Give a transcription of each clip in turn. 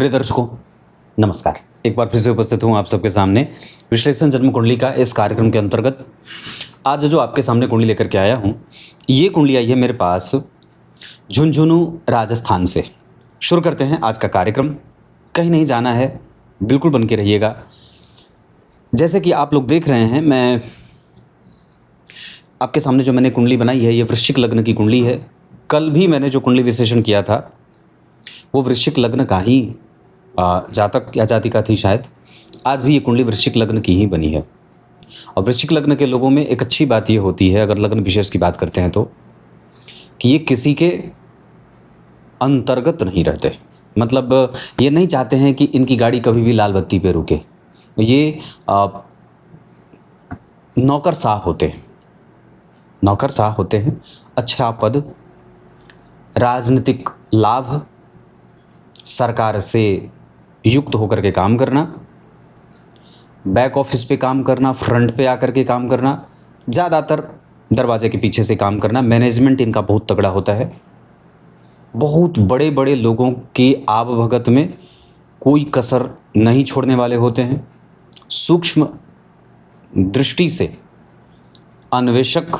प्रिय दर्शकों नमस्कार। एक बार फिर से उपस्थित हूँ आप सबके सामने विश्लेषण जन्म कुंडली का इस कार्यक्रम के अंतर्गत। आज जो आपके सामने कुंडली लेकर के आया हूँ, ये कुंडली आई है मेरे पास झुंझुनू राजस्थान से। शुरू करते हैं आज का कार्यक्रम। कहीं नहीं जाना है, बिल्कुल बन के रहिएगा। जैसे कि आप लोग देख रहे हैं, मैं आपके सामने जो मैंने कुंडली बनाई है, ये वृश्चिक लग्न की कुंडली है। कल भी मैंने जो कुंडली विश्लेषण किया था वो वृश्चिक लग्न का ही जातक या जातिका थी शायद। आज भी ये कुंडली वृश्चिक लग्न की ही बनी है। और वृश्चिक लग्न के लोगों में एक अच्छी बात ये होती है, अगर लग्न विशेष की बात करते हैं तो, कि ये किसी के अंतर्गत नहीं रहते। मतलब ये नहीं चाहते हैं कि इनकी गाड़ी कभी भी लाल बत्ती पे रुके। ये नौकरशाह होते हैं। अच्छा पद, राजनीतिक लाभ, सरकार से युक्त होकर के काम करना, बैक ऑफिस पे काम करना, फ्रंट पे आकर के काम करना, ज़्यादातर दरवाजे के पीछे से काम करना। मैनेजमेंट इनका बहुत तगड़ा होता है। बहुत बड़े बड़े लोगों की आवभगत में कोई कसर नहीं छोड़ने वाले होते हैं। सूक्ष्म दृष्टि से अन्वेषक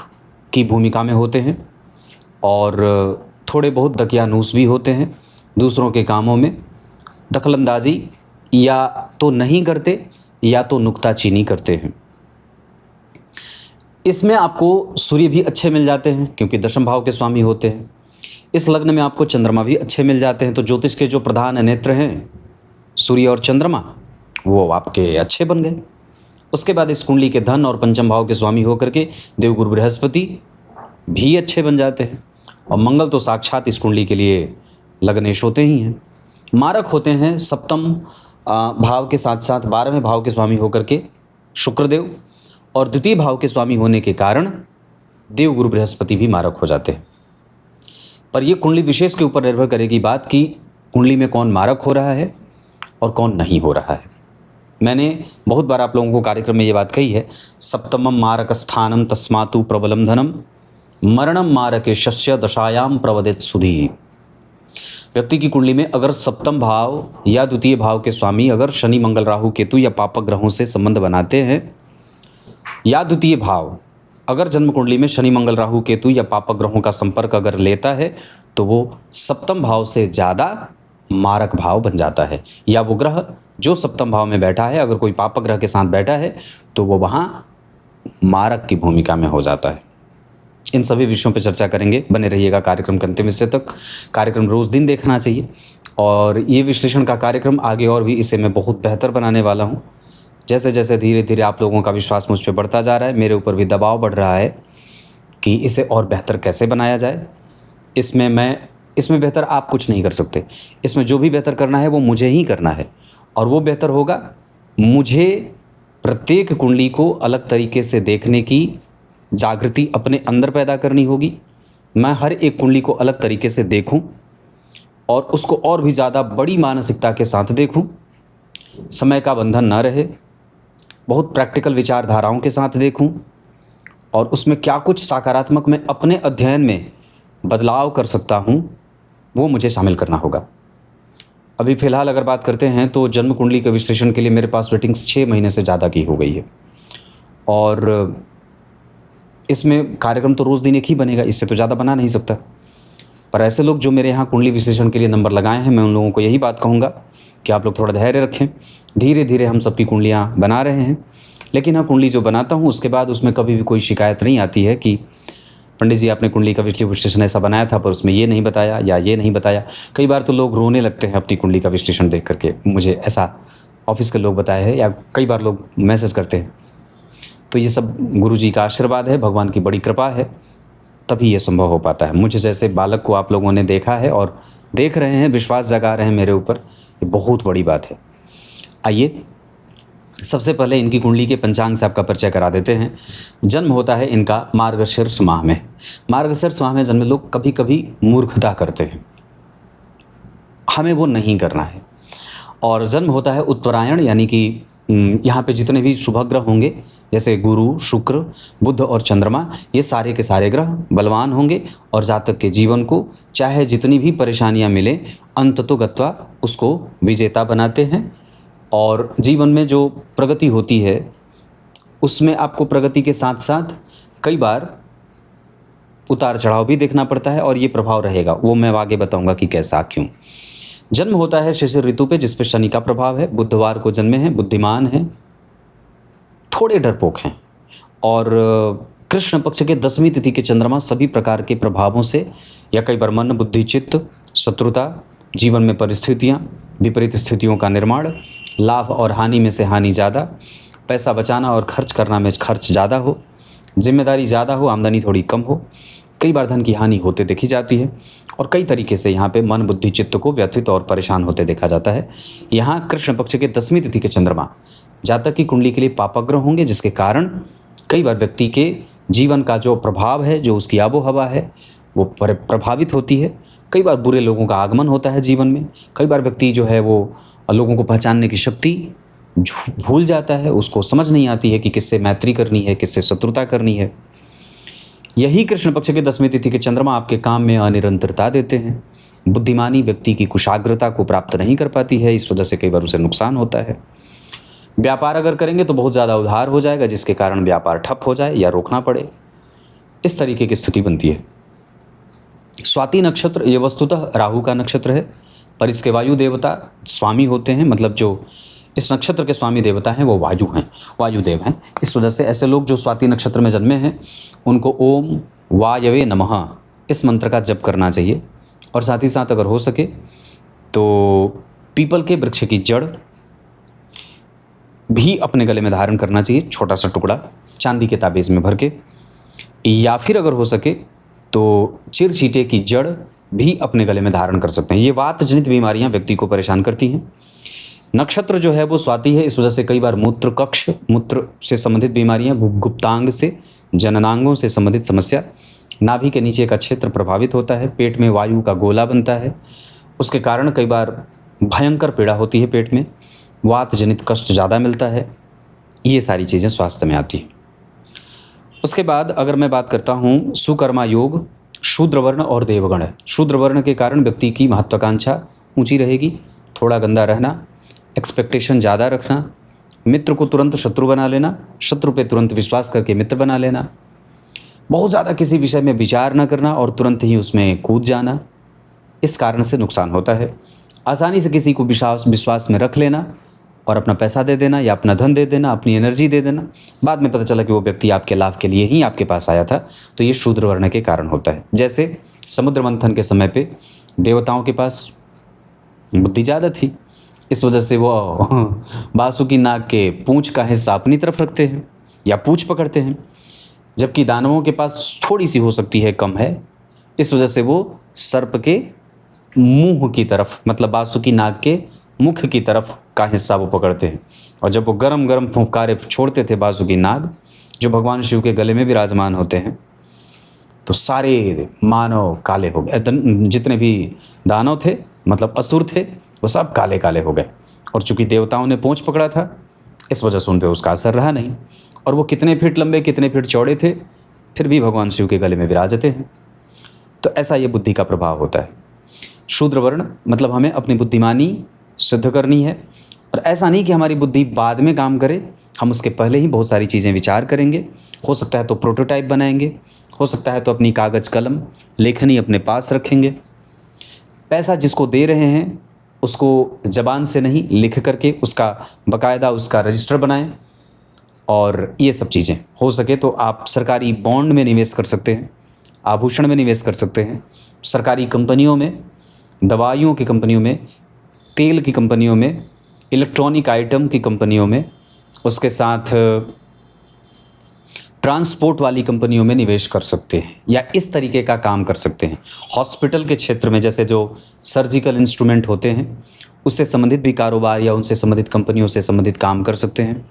की भूमिका में होते हैं और थोड़े बहुत दकियानूस भी होते हैं। दूसरों के कामों में दखलंदाजी या तो नहीं करते या तो नुक्ताचीनी करते हैं। इसमें आपको सूर्य भी अच्छे मिल जाते हैं क्योंकि दशम भाव के स्वामी होते हैं। इस लग्न में आपको चंद्रमा भी अच्छे मिल जाते हैं। तो ज्योतिष के जो प्रधान नेत्र हैं सूर्य और चंद्रमा, वो आपके अच्छे बन गए। उसके बाद इस कुंडली के धन और पंचम भाव के स्वामी होकर के देवगुरु बृहस्पति भी अच्छे बन जाते हैं। और मंगल तो साक्षात इस कुंडली के लिए लग्नेश होते ही हैं। मारक होते हैं सप्तम भाव के साथ साथ 12वें भाव के स्वामी होकर के शुक्रदेव, और द्वितीय भाव के स्वामी होने के कारण देवगुरु बृहस्पति भी मारक हो जाते हैं। पर यह कुंडली विशेष के ऊपर निर्भर करेगी बात कि कुंडली में कौन मारक हो रहा है और कौन नहीं हो रहा है। मैंने बहुत बार आप लोगों को कार्यक्रम में ये बात कही है, सप्तमम मारक स्थानम तस्मातु प्रबलम धनम मरणम मारके शस्य दशायाम प्रवदित सुधी। व्यक्ति की कुंडली में अगर सप्तम भाव या द्वितीय भाव के स्वामी अगर शनि मंगल राहु केतु या पापक ग्रहों से संबंध बनाते हैं, या द्वितीय भाव अगर जन्म कुंडली में शनि मंगल राहु केतु या पापक ग्रहों का संपर्क अगर लेता है, तो वो सप्तम भाव से ज़्यादा मारक भाव बन जाता है। या वो ग्रह जो सप्तम भाव में बैठा है अगर कोई पापक ग्रह के साथ बैठा है तो वो वहाँ मारक की भूमिका में हो जाता है। इन सभी विषयों पर चर्चा करेंगे। बने रहिएगा कार्यक्रम के अंतिम हिस्से तक। कार्यक्रम रोज़ दिन देखना चाहिए और ये विश्लेषण का कार्यक्रम आगे और भी इसे मैं बहुत बेहतर बनाने वाला हूँ। जैसे जैसे धीरे धीरे आप लोगों का विश्वास मुझ पर बढ़ता जा रहा है, मेरे ऊपर भी दबाव बढ़ रहा है कि इसे और बेहतर कैसे बनाया जाए। इसमें बेहतर आप कुछ नहीं कर सकते। इसमें जो भी बेहतर करना है वो मुझे ही करना है, और वो बेहतर होगा मुझे प्रत्येक कुंडली को अलग तरीके से देखने की जागृति अपने अंदर पैदा करनी होगी। मैं हर एक कुंडली को अलग तरीके से देखूं और उसको और भी ज़्यादा बड़ी मानसिकता के साथ देखूं। समय का बंधन न रहे, बहुत प्रैक्टिकल विचारधाराओं के साथ देखूं और उसमें क्या कुछ सकारात्मक मैं अपने अध्ययन में बदलाव कर सकता हूं, वो मुझे शामिल करना होगा। अभी फ़िलहाल अगर बात करते हैं तो जन्म कुंडली के विश्लेषण के लिए मेरे पास वेटिंग्स 6 महीने से ज़्यादा की हो गई है और इसमें कार्यक्रम तो रोज़ दिन एक ही बनेगा, इससे तो ज़्यादा बना नहीं सकता। पर ऐसे लोग जो मेरे यहाँ कुंडली विश्लेषण के लिए नंबर लगाए हैं, मैं उन लोगों को यही बात कहूँगा कि आप लोग थोड़ा धैर्य रखें। धीरे धीरे हम सबकी कुंडलियाँ बना रहे हैं। लेकिन हाँ, कुंडली जो बनाता हूँ उसके बाद उसमें कभी भी कोई शिकायत नहीं आती है कि पंडित जी आपने कुंडली का विश्लेषण ऐसा बनाया था पर उसमें ये नहीं बताया या ये नहीं बताया। कई बार तो लोग रोने लगते हैं अपनी कुंडली का विश्लेषण देख करके, मुझे ऐसा ऑफिस के लोग बताए हैं, या कई बार लोग मैसेज करते हैं। तो ये सब गुरु जी का आशीर्वाद है, भगवान की बड़ी कृपा है, तभी ये संभव हो पाता है। मुझे जैसे बालक को आप लोगों ने देखा है और देख रहे हैं, विश्वास जगा रहे हैं मेरे ऊपर, ये बहुत बड़ी बात है। आइए सबसे पहले इनकी कुंडली के पंचांग से आपका परिचय करा देते हैं। जन्म होता है इनका मार्गशीर्ष माह में। मार्गशीर्ष माह में जन्मे लोग कभी कभी मूर्खता करते हैं, हमें वो नहीं करना है। और जन्म होता है उत्तरायण यानी कि यहाँ पे जितने भी शुभ ग्रह होंगे जैसे गुरु, शुक्र, बुध और चंद्रमा, ये सारे के सारे ग्रह बलवान होंगे और जातक के जीवन को चाहे जितनी भी परेशानियाँ मिले अंततोगत्वा उसको विजेता बनाते हैं। और जीवन में जो प्रगति होती है उसमें आपको प्रगति के साथ साथ कई बार उतार चढ़ाव भी देखना पड़ता है और ये प्रभाव रहेगा, वो मैं आगे बताऊंगा कि कैसा क्यों। जन्म होता है शिशिर ऋतु पे जिस पे शनि का प्रभाव है, बुधवार को जन्मे हैं, बुद्धिमान हैं, थोड़े डरपोक हैं और कृष्ण पक्ष के 10वीं तिथि के चंद्रमा सभी प्रकार के प्रभावों से या कई बार मन, बुद्धि, चित्त, शत्रुता, जीवन में परिस्थितियाँ, विपरीत स्थितियों का निर्माण, लाभ और हानि में से हानि ज़्यादा, पैसा बचाना और खर्च करना में खर्च ज़्यादा हो, जिम्मेदारी ज़्यादा हो, आमदनी थोड़ी कम हो, कई बार धन की हानि होते देखी जाती है और कई तरीके से यहाँ पे मन, बुद्धि, चित्त को व्यथित और परेशान होते देखा जाता है। यहाँ कृष्ण पक्ष के 10वीं तिथि के चंद्रमा जातक की कुंडली के लिए पापग्रह होंगे जिसके कारण कई बार व्यक्ति के जीवन का जो प्रभाव है, जो उसकी आबो हवा है वो प्रभावित होती है। कई बार बुरे लोगों का आगमन होता है जीवन में, कई बार व्यक्ति जो है वो लोगों को पहचानने की शक्ति भूल जाता है, उसको समझ नहीं आती है कि किससे मैत्री करनी है, किससे शत्रुता करनी है। यही कृष्ण पक्ष के 10वीं तिथि के चंद्रमा आपके काम में अनिरंतरता देते हैं। बुद्धिमानी व्यक्ति की कुशाग्रता को प्राप्त नहीं कर पाती है, इस वजह से कई बार उसे नुकसान होता है। व्यापार अगर करेंगे तो बहुत ज़्यादा उधार हो जाएगा जिसके कारण व्यापार ठप हो जाए या रोकना पड़े, इस तरीके की स्थिति बनती है। स्वाति नक्षत्र ये वस्तुतः राहु का नक्षत्र है पर इसके वायु देवता स्वामी होते हैं, मतलब जो इस नक्षत्र के स्वामी देवता हैं वो वायु हैं, वायुदेव हैं। इस वजह से ऐसे लोग जो स्वाति नक्षत्र में जन्मे हैं उनको ओम वायवे नमः इस मंत्र का जप करना चाहिए। और साथ ही साथ अगर हो सके तो पीपल के वृक्ष की जड़ भी अपने गले में धारण करना चाहिए, छोटा सा टुकड़ा चांदी के ताबीज़ में भर के, या फिर अगर हो सके तो चिरचीटे की जड़ भी अपने गले में धारण कर सकते हैं। ये वात जनित बीमारियां व्यक्ति को परेशान करती हैं। नक्षत्र जो है वो स्वाति है, इस वजह से कई बार मूत्र कक्ष, मूत्र से संबंधित बीमारियां, गुप्तांग से, जननांगों से संबंधित समस्या, नाभि के नीचे का क्षेत्र प्रभावित होता है, पेट में वायु का गोला बनता है, उसके कारण कई बार भयंकर पीड़ा होती है पेट में, वात जनित कष्ट ज़्यादा मिलता है, ये सारी चीज़ें स्वास्थ्य में आती हैं। उसके बाद अगर मैं बात करता हूँ सुकर्मा योग, शूद्र वर्ण और देवगण है। शूद्र वर्ण के कारण व्यक्ति की महत्वाकांक्षा ऊंची रहेगी, थोड़ा गंदा रहना, एक्सपेक्टेशन ज़्यादा रखना, मित्र को तुरंत शत्रु बना लेना, शत्रु पे तुरंत विश्वास करके मित्र बना लेना, बहुत ज़्यादा किसी विषय में विचार न करना और तुरंत ही उसमें कूद जाना, इस कारण से नुकसान होता है। आसानी से किसी को विश्वास में रख लेना और अपना पैसा दे देना या अपना धन दे देना, अपनी एनर्जी दे देना, बाद में पता चला कि वो व्यक्ति आपके लाभ के लिए ही आपके पास आया था, तो ये शूद्र वर्ण के कारण होता है। जैसे समुद्र मंथन के समय पे देवताओं के पास बुद्धि ज़्यादा थी, इस वजह से वो बासुकी नाग के पूंछ का हिस्सा अपनी तरफ रखते हैं या पूंछ पकड़ते हैं, जबकि दानवों के पास थोड़ी सी हो सकती है, कम है, इस वजह से वो सर्प के मुंह की तरफ, मतलब बासुकी नाग के मुख की तरफ का हिस्सा वो पकड़ते हैं। और जब वो गरम गरम फुंकारे छोड़ते थे बासुकी नाग, जो भगवान शिव के गले में विराजमान होते हैं, तो सारे मानव काले हो गए, जितने भी दानव थे, मतलब असुर थे, वो सब काले काले हो गए। और चूंकि देवताओं ने पूंछ पकड़ा था, इस वजह से उन पर उसका असर रहा नहीं। और वो कितने फीट लंबे, कितने फीट चौड़े थे, फिर भी भगवान शिव के गले में विराजते हैं। तो ऐसा ये बुद्धि का प्रभाव होता है। शूद्र वर्ण मतलब हमें अपनी बुद्धिमानी सिद्ध करनी है, और ऐसा नहीं कि हमारी बुद्धि बाद में काम करे, हम उसके पहले ही बहुत सारी चीज़ें विचार करेंगे। हो सकता है तो प्रोटोटाइप बनाएंगे, हो सकता है तो अपनी कागज़ कलम लेखनी अपने पास रखेंगे। पैसा जिसको दे रहे हैं उसको ज़बान से नहीं, लिख करके उसका बाकायदा उसका रजिस्टर बनाएं। और ये सब चीज़ें हो सके तो आप सरकारी बॉन्ड में निवेश कर सकते हैं, आभूषण में निवेश कर सकते हैं, सरकारी कंपनियों में, दवाइयों की कंपनियों में, तेल की कंपनियों में, इलेक्ट्रॉनिक आइटम की कंपनियों में, उसके साथ ट्रांसपोर्ट वाली कंपनियों में निवेश कर सकते हैं, या इस तरीके का काम कर सकते हैं। हॉस्पिटल के क्षेत्र में जैसे जो सर्जिकल इंस्ट्रूमेंट होते हैं उससे संबंधित भी कारोबार या उनसे संबंधित कंपनियों से संबंधित काम कर सकते हैं।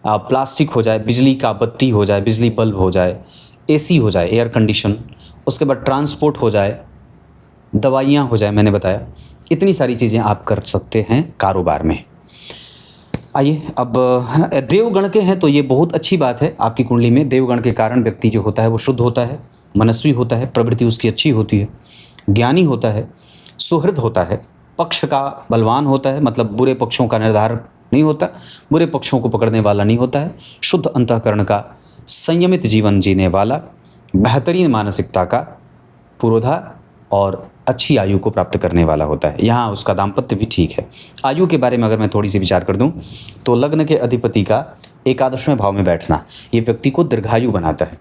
प्लास्टिक हो जाए, बिजली का बत्ती हो जाए, बिजली बल्ब हो जाए, एसी हो जाए, एयर कंडीशन, उसके बाद ट्रांसपोर्ट हो जाए, दवाइयाँ हो जाए, मैंने बताया, इतनी सारी चीज़ें आप कर सकते हैं कारोबार में। आइए अब देवगण के हैं तो ये बहुत अच्छी बात है। आपकी कुंडली में देवगण के कारण व्यक्ति जो होता है वो शुद्ध होता है, मनस्वी होता है, प्रवृत्ति उसकी अच्छी होती है, ज्ञानी होता है, सुहृद होता है, पक्ष का बलवान होता है, मतलब बुरे पक्षों का निर्धारण नहीं होता, बुरे पक्षों को पकड़ने वाला नहीं होता है, शुद्ध अंतःकरण का संयमित जीवन जीने वाला, बेहतरीन मानसिकता का पुरोधा और अच्छी आयु को प्राप्त करने वाला होता है। यहाँ उसका दाम्पत्य भी ठीक है। आयु के बारे में अगर मैं थोड़ी सी विचार कर दूं तो लग्न के अधिपति का एकादशवें भाव में बैठना ये व्यक्ति को दीर्घायु बनाता है।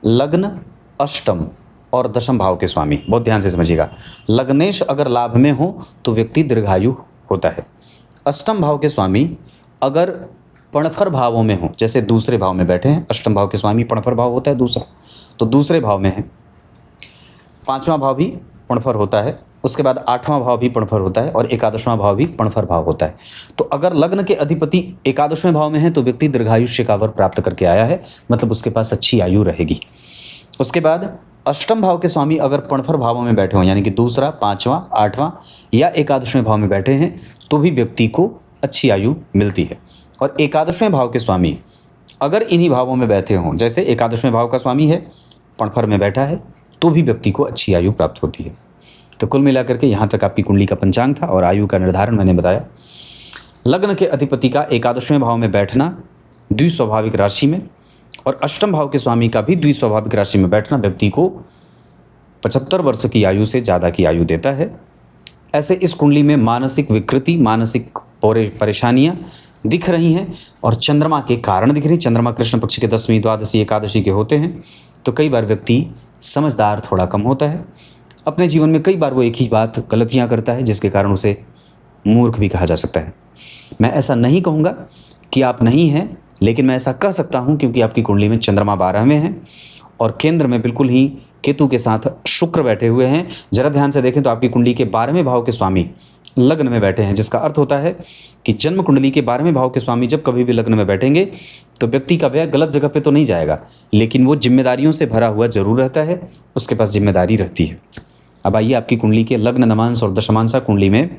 लग्न, अष्टम और दशम भाव के स्वामी, बहुत ध्यान से समझिएगा, लग्नेश अगर लाभ में हो तो व्यक्ति दीर्घायु होता है। अष्टम भाव के स्वामी अगर पणफर भावों में हो, जैसे दूसरे भाव में बैठे हैं, अष्टम भाव के स्वामी पणफर भाव होता है दूसरा, तो दूसरे भाव में है, पांचवा भाव भी पणफर होता है, उसके बाद आठवां भाव भी पणफर होता है और एकादशवां भाव भी पणफर भाव होता है। तो अगर लग्न के अधिपति एकादशवें भाव में है तो व्यक्ति दीर्घायुष्य का वर प्राप्त करके आया है, मतलब उसके पास अच्छी आयु रहेगी। उसके बाद अष्टम भाव के स्वामी अगर पणफर भावों में बैठे हों, यानी कि दूसरा, पांचवां, आठवां या एकादशवें भाव में बैठे हैं तो भी व्यक्ति को अच्छी आयु मिलती है। और एकादशवें भाव के स्वामी अगर इन्हीं भावों में बैठे हों, जैसे एकादशवें भाव का स्वामी है, पणफर में बैठा है, तो भी व्यक्ति को अच्छी आयु प्राप्त होती है। तो कुल मिलाकर के यहाँ तक आपकी कुंडली का पंचांग था और आयु का निर्धारण मैंने बताया। लग्न के अधिपति का एकादशवें भाव में बैठना द्विस्वाभाविक राशि में और अष्टम भाव के स्वामी का भी द्विस्वाभाविक राशि में बैठना व्यक्ति को 75 वर्ष की आयु से ज़्यादा की आयु देता है। ऐसे इस कुंडली में मानसिक विकृति, मानसिक परेशानियाँ दिख रही हैं और चंद्रमा के कारण दिख रही। चंद्रमा कृष्ण पक्ष के 10वीं, द्वादशी, एकादशी के होते हैं तो कई बार व्यक्ति समझदार थोड़ा कम होता है। अपने जीवन में कई बार वो एक ही बात गलतियां करता है जिसके कारण उसे मूर्ख भी कहा जा सकता है। मैं ऐसा नहीं कहूँगा कि आप नहीं हैं, लेकिन मैं ऐसा कह सकता हूँ क्योंकि आपकी कुंडली में चंद्रमा 12 में है और केंद्र में बिल्कुल ही केतु के साथ शुक्र बैठे हुए हैं। जरा ध्यान से देखें तो आपकी कुंडली के 12वें भाव के स्वामी लग्न में बैठे हैं, जिसका अर्थ होता है कि जन्म कुंडली के 12वें भाव के स्वामी जब कभी भी लग्न में बैठेंगे तो व्यक्ति का व्यय गलत जगह पे तो नहीं जाएगा, लेकिन वो जिम्मेदारियों से भरा हुआ जरूर रहता है, उसके पास जिम्मेदारी रहती है। अब आइए आपकी कुंडली के लग्न, नवांश और दशमांशा कुंडली में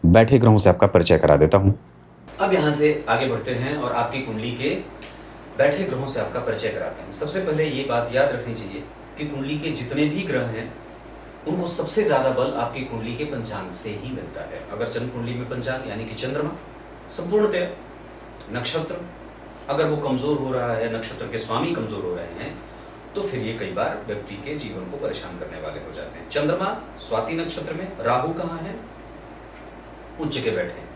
बैठे ग्रहों से आपका परिचय करा देता हूँ। अब यहाँ से आगे बढ़ते हैं और आपकी कुंडली के बैठे ग्रहों से आपका परिचय कराते हैं। सबसे पहले ये बात याद रखनी चाहिए कि कुंडली के जितने भी ग्रह हैं उनको सबसे ज़्यादा बल आपकी कुंडली के पंचांग से ही मिलता है। अगर जन्म कुंडली में पंचांग यानी कि चंद्रमा संपूर्णतः, नक्षत्र अगर वो कमज़ोर हो रहा है, नक्षत्र के स्वामी कमज़ोर हो रहे हैं तो फिर ये कई बार व्यक्ति के जीवन को परेशान करने वाले हो जाते हैं। चंद्रमा स्वाति नक्षत्र में, राहु कहाँ है? उच्च के बैठे हैं,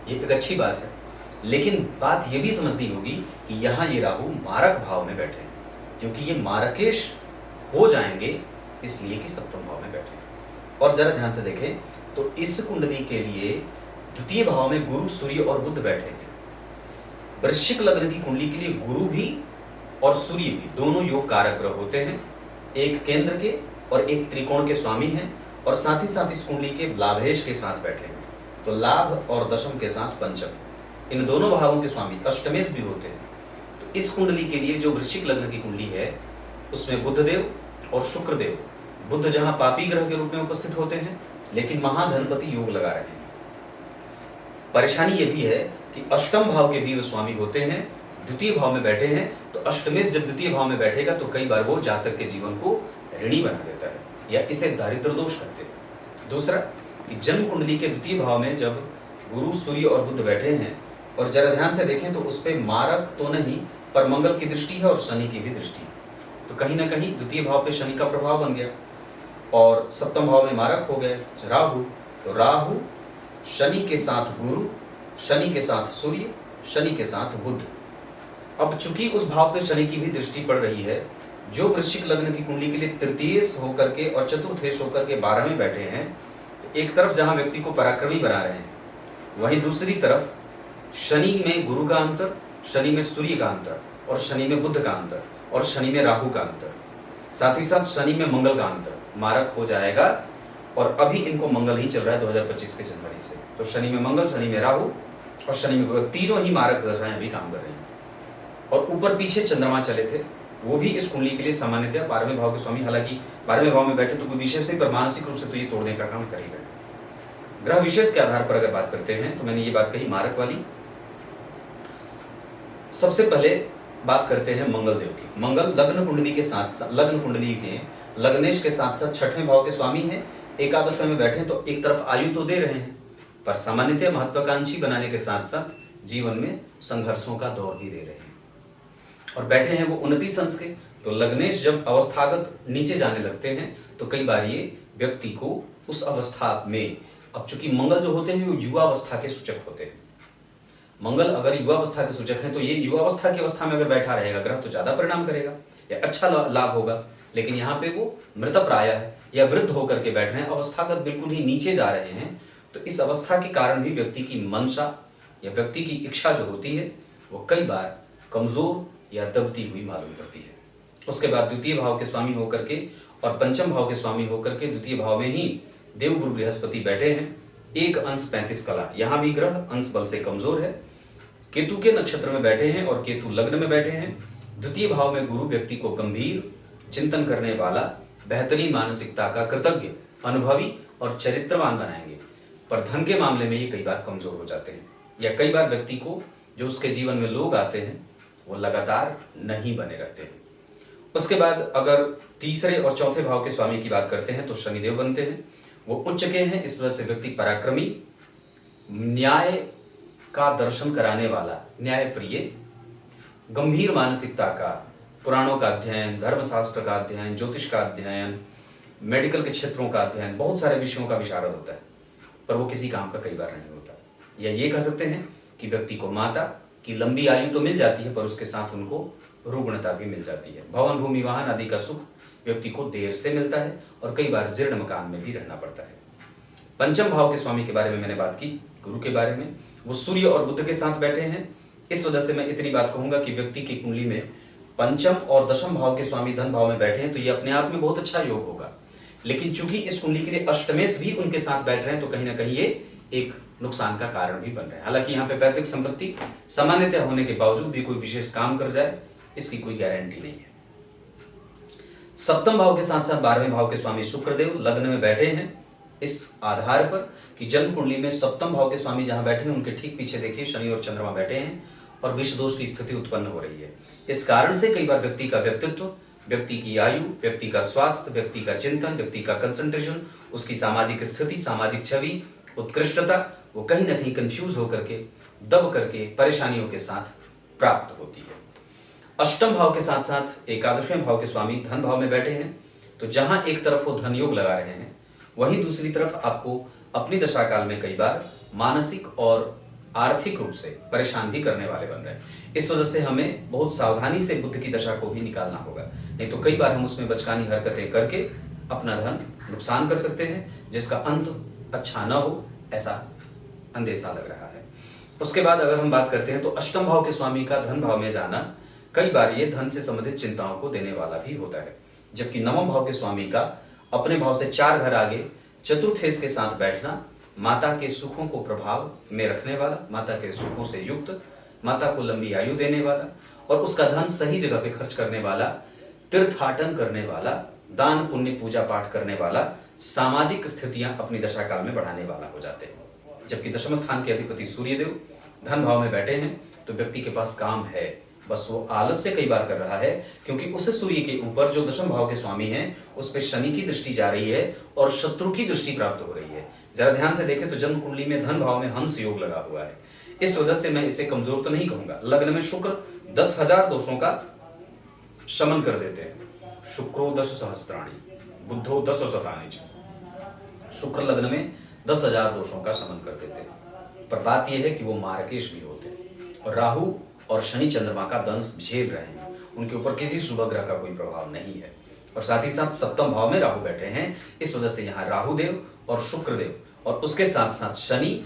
ये एक अच्छी बात है, लेकिन बात ये भी समझनी होगी कि यहाँ ये राहु मारक भाव में बैठे हैं, क्योंकि ये मारकेश हो जाएंगे इसलिए कि सप्तम भाव में बैठे हैं। और जरा ध्यान से देखें तो इस कुंडली के लिए द्वितीय भाव में गुरु, सूर्य और बुध बैठे हैं। वृश्चिक लग्न की कुंडली के लिए गुरु भी और सूर्य भी दोनों योग कारक ग्रह होते हैं, एक केंद्र के और एक त्रिकोण के स्वामी हैं और साथ ही साथ इस कुंडली के लाभेश के साथ बैठे हैं। तो लाभ और दशम के साथ पंचम, इन दोनों भावों के स्वामी अष्टमेश भी होते हैं। तो इस कुंडली के लिए जो वृश्चिक लग्न की कुंडली है उसमें बुधदेव और शुक्रदेव, बुध जहां पापी ग्रह के रूप में उपस्थित होते हैं लेकिन महाधनपति योग लगा रहे हैं। परेशानी ये भी है कि अष्टम भाव के भी वो स्वामी होते हैं, द्वितीय भाव में बैठे हैं, तो अष्टमेश जब द्वितीय भाव में बैठेगा तो कई बार वो जातक के जीवन को ऋणी बना देता है या इसे दारिद्र दोष कहते हैं। दूसरा कि जन्म कुंडली के द्वितीय भाव में जब गुरु, सूर्य और बुध बैठे हैं और जरा ध्यान से देखें तो उस पर मारक तो नहीं पर मंगल की दृष्टि है और शनि की भी दृष्टि है, तो कहीं ना कहीं द्वितीय भाव पे शनि का प्रभाव बन गया और सप्तम भाव में मारक हो गए राहु। तो राहु शनि के साथ गुरु, शनि के साथ सूर्य, शनि के साथ बुध। अब चूंकि उस भाव पे शनि की भी दृष्टि पड़ रही है, जो वृश्चिक लग्न की कुंडली के लिए तृतीयेश होकर के और चतुर्थेश होकर के 12 में बैठे हैं, तो एक तरफ जहां व्यक्ति को पराक्रमी बना रहे हैं, वहीं दूसरी तरफ शनि में गुरु का अंतर, शनि में सूर्य का अंतर और शनि में बुध का अंतर और शनि में राहु का अंतर, साथ ही साथ शनि में मंगल का अंतर मारक हो जाएगा। और अभी इनको मंगल ही चल रहा है 2025 के जनवरी से, तो शनि में मंगल, शनि में राहु और शनि में गुरु, तीनों ही मारक दशाएं अभी काम कर रही हैं। और ऊपर पीछे चंद्रमा चले थे, वो भी इस कुंडली के लिए सामान्यतः 12वें भाव के स्वामी, हालांकि 12वें भाव में बैठे तो कोई विशेष नहीं, पर मानसिक रूप से तो ये तोड़ने का काम करेगा। ग्रह विशेष के आधार पर अगर बात करते हैं तो मैंने ये बात कही मारक वाली, सबसे पहले बात करते हैं मंगल देव की। मंगल लग्न कुंडली के साथ लग्न कुंडली के लग्नेश के साथ साथ छठवें भाव के स्वामी हैं। एकादशवें में बैठे तो एक तरफ आयु तो दे रहे हैं, पर सामान्यतः महत्वाकांक्षी बनाने के साथ साथ जीवन में संघर्षों का दौर भी दे रहे हैं। और बैठे हैं वो 29 अंश के। तो लग्नेश जब अवस्थागत नीचे जाने लगते हैं तो कई बार ये व्यक्ति को उस अवस्था में, अब चूंकि मंगल जो होते हैं वो युवावस्था के सूचक होते हैं, मंगल अगर युवावस्था के सूचक हैं तो ये युवावस्था की अवस्था में अगर बैठा रहेगा ग्रह तो ज्यादा परिणाम करेगा या अच्छा लाभ होगा। लेकिन यहाँ पे वो मृतप्राय है या वृद्ध होकर के बैठ रहे हैं, अवस्थागत बिल्कुल ही नीचे जा रहे हैं, तो इस अवस्था के कारण भी व्यक्ति की मंशा या व्यक्ति की इच्छा जो होती है वो कई बार कमजोर या दबती हुई मालूम पड़ती है। उसके बाद द्वितीय भाव के स्वामी होकर के और पंचम भाव के स्वामी होकर के द्वितीय भाव में ही देवगुरु बृहस्पति बैठे हैं। एक अंश 35 कला, यहाँ भी ग्रह अंश बल से कमजोर है। केतु के नक्षत्र में बैठे हैं और केतु लग्न में बैठे हैं। द्वितीय भाव में गुरु व्यक्ति को गंभीर चिंतन करने वाला, बेहतरीन मानसिकता का, कृतज्ञ, अनुभवी और चरित्रवान बनाएंगे, पर धन के मामले में ये कई बार कमजोर हो जाते हैं या कई बार व्यक्ति को जो उसके जीवन में लोग आते हैं वो लगातार नहीं बने रहते हैं। उसके बाद अगर तीसरे और चौथे भाव के स्वामी की बात करते हैं तो शनिदेव बनते हैं। वो उच्च के हैं, इस वजह से व्यक्ति पराक्रमी, न्याय का दर्शन कराने वाला, न्याय प्रिय, गंभीर मानसिकता का, पुराणों का अध्ययन, धर्मशास्त्र का अध्ययन, ज्योतिष का अध्ययन, मेडिकल के क्षेत्रों का अध्ययन, बहुत सारे विषयों का विशारद होता है, पर वो किसी काम का कई बार नहीं होता। या ये कह सकते हैं कि व्यक्ति को माता की लंबी आयु तो मिल जाती है पर उसके साथ उनको रुग्णता भी मिल जाती है। भवन, भूमि, वाहन आदि का सुख व्यक्ति को देर से मिलता है और कई बार जीर्ण मकान में भी रहना पड़ता है। पंचम भाव के स्वामी के बारे में मैंने बात की, गुरु के बारे में, वो सूर्य और बुध के साथ बैठे हैं। इस वजह से मैं इतनी बात कहूंगा कि व्यक्ति की कुंडली में पंचम और दशम भाव के स्वामी धन भाव में बैठे हैं तो ये अपने आप में बहुत अच्छा योग होगा। लेकिन चूंकि इस कुंडली के लिए अष्टमेश भी उनके साथ बैठ रहे हैं तो कहीं ना कहीं ये एक नुकसान का कारण भी बन रहे हैं। हालांकि यहाँ पे पैतृक संपत्ति सामान्यतः होने के बावजूद भी कोई विशेष काम कर जाए इसकी कोई गारंटी नहीं है। सप्तम भाव के साथ साथ 12वें भाव के स्वामी शुक्रदेव लग्न में बैठे हैं। इस आधार पर कि जन्म कुंडली में सप्तम भाव के स्वामी जहां बैठे हैं उनके ठीक पीछे देखिए शनि और चंद्रमा बैठे हैं और विष दोष की स्थिति उत्पन्न हो रही है। इस कारण से कई बार व्यक्ति का व्यक्तित्व, व्यक्ति की आयु, व्यक्ति का स्वास्थ्य, व्यक्ति का चिंतन, व्यक्ति का कंसंट्रेशन, उसकी सामाजिक स्थिति, सामाजिक छवि, उत्कृष्टता, वो कहीं ना कहीं कंफ्यूज होकर के, दब करके परेशानियों के साथ प्राप्त होती है। अष्टम भाव के साथ साथ एकादशवें भाव के स्वामी धन भाव में बैठे हैं तो जहां एक तरफ वो धन योग लगा रहे हैं वहीं दूसरी तरफ आपको अपनी दशा काल में कई बार मानसिक और आर्थिक रूप से परेशान भी करने वाले बन रहे हैं। इस वजह से हमें बहुत सावधानी से बुद्ध की दशा को भी निकालना होगा, नहीं तो कई बार हम उसमें बचकानी हरकतें करके अपना धन नुकसान कर सकते हैं जिसका अंत अच्छा न हो, ऐसा अंदेशा लग रहा है। उसके बाद अगर हम बात करते हैं तो अष्टम भाव के स्वामी का धन भाव में जाना कई बार ये धन से संबंधित चिंताओं को देने वाला भी होता है, जबकि नवम भाव के स्वामी का अपने भाव से 4 घर आगे चतुर्थेश के साथ बैठना माता के सुखों को प्रभाव में रखने वाला, माता के सुखों से युक्त, माता को लंबी आयु देने वाला और उसका धन सही जगह पे खर्च करने वाला, तीर्थाटन करने वाला, दान पुण्य पूजा पाठ करने वाला, सामाजिक स्थितियां अपनी दशा काल में बढ़ाने वाला हो जाते हैं। जबकि दशम स्थान के अधिपति सूर्यदेव धन भाव में बैठे हैं तो व्यक्ति के पास काम है, बस वो आलस्य कई बार कर रहा है क्योंकि उस सूर्य के ऊपर जो दशम भाव के स्वामी हैं उस पे शनि की दृष्टि जा रही है और शत्रु की दृष्टि प्राप्त हो रही है। जरा ध्यान से देखें तो जन्म कुंडली में धन भाव में हंस योग लगा हुआ है। इस वजह से मैं इसे कमजोर तो नहीं कहूंगा। लग्न में शुक्र 10,000 दोषों का शमन कर देते हैं। शुक्रो 10 सहस्त्राणी बुद्धो 10 शतानि च। शुक्र लग्न में 10,000 दोषों का शमन कर देते हैं, पर बात यह है कि वो मार्केश भी होते हैं और राहु और शनि चंद्रमा का दंश झेल रहे हैं, उनके ऊपर किसी शुभ ग्रह का कोई प्रभाव नहीं है। और साथ ही साथ सप्तम भाव में राहु बैठे हैं, इस वजह से यहाँ राहुदेव और शुक्रदेव और उसके साथ साथ शनि